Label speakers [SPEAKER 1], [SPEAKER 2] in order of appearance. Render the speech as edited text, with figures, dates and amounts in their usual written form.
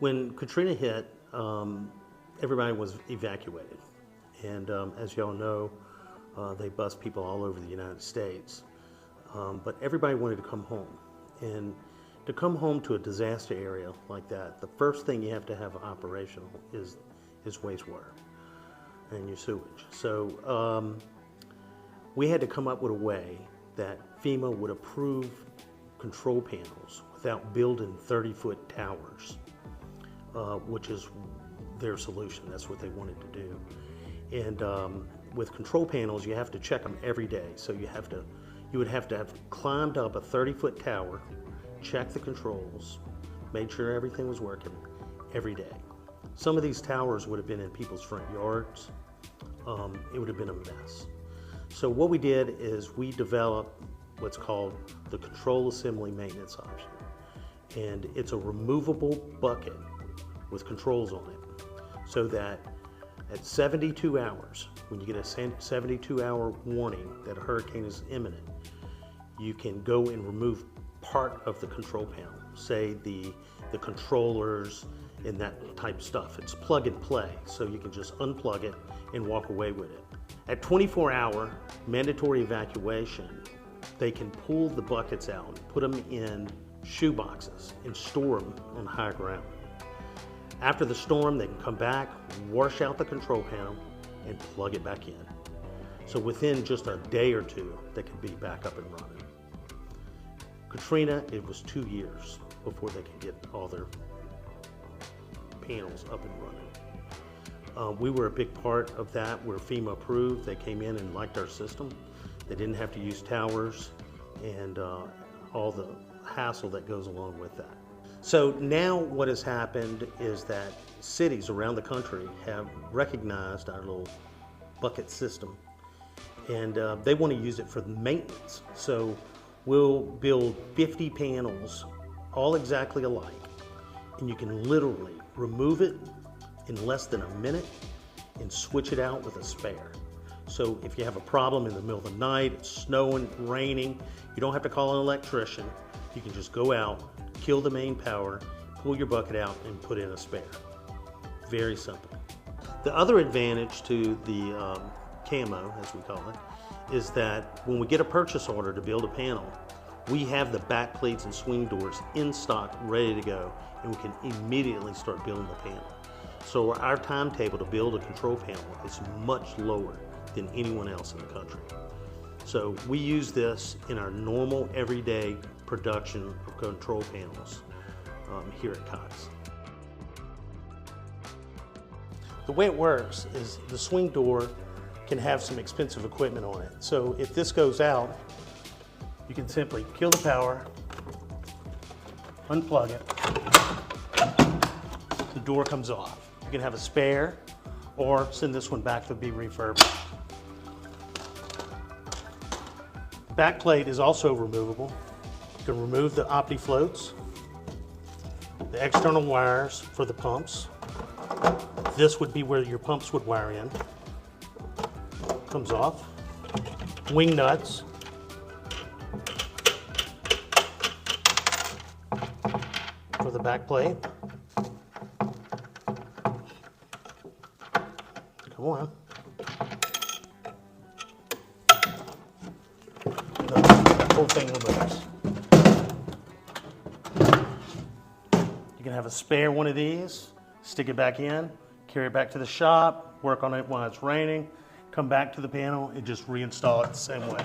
[SPEAKER 1] When Katrina hit, everybody was evacuated. And as y'all know, they bust people all over the United States. But everybody wanted to come home. And to come home to a disaster area like that, the first thing you have to have operational is wastewater and your sewage. So we had to come up with a way that FEMA would approve control panels without building 30-foot towers, which is their solution. That's what they wanted to do. And with control panels, you have to check them every day. So you would have to have climbed up a 30-foot tower, check the controls, made sure everything was working every day. Some of these towers would have been in people's front yards. It would have been a mess. So what we did is we developed what's called the control assembly maintenance option. And it's a removable bucket with controls on it, so that at 72 hours, when you get a 72-hour warning that a hurricane is imminent, you can go and remove part of the control panel, say the controllers and that type of stuff. It's plug and play, so you can just unplug it and walk away with it. At 24-hour mandatory evacuation, they can pull the buckets out, put them in shoe boxes and store them on high ground. After the storm, they can come back, wash out the control panel, and plug it back in. So within just a day or two, they could be back up and running. Katrina, it was 2 years before they could get all their panels up and running. We were a big part of that. We're FEMA approved. They came in and liked our system. They didn't have to use towers and all the hassle that goes along with that. So now what has happened is that cities around the country have recognized our little bucket system, and they want to use it for maintenance. So we'll build 50 panels, all exactly alike, and you can literally remove it in less than a minute and switch it out with a spare. So if you have a problem in the middle of the night, it's snowing, raining, you don't have to call an electrician. You can just go out, kill the main power, pull your bucket out, and put in a spare. Very simple. The other advantage to the camo, as we call it, is that when we get a purchase order to build a panel, we have the back plates and swing doors in stock, ready to go, and we can immediately start building the panel. So our timetable to build a control panel is much lower than anyone else in the country. So we use this in our normal everyday production of control panels here at Cox. The way it works is the swing door can have some expensive equipment on it. So if this goes out, you can simply kill the power, unplug it, the door comes off. You can have a spare or send this one back to be refurbished. Back plate is also removable. You can remove the opti floats, the external wires for the pumps. This would be where your pumps would wire in. Comes off. Wing nuts. For the back plate. Come on. That whole thing removes. You can have a spare one of these, stick it back in, carry it back to the shop, work on it while it's raining, come back to the panel and just reinstall it the same way.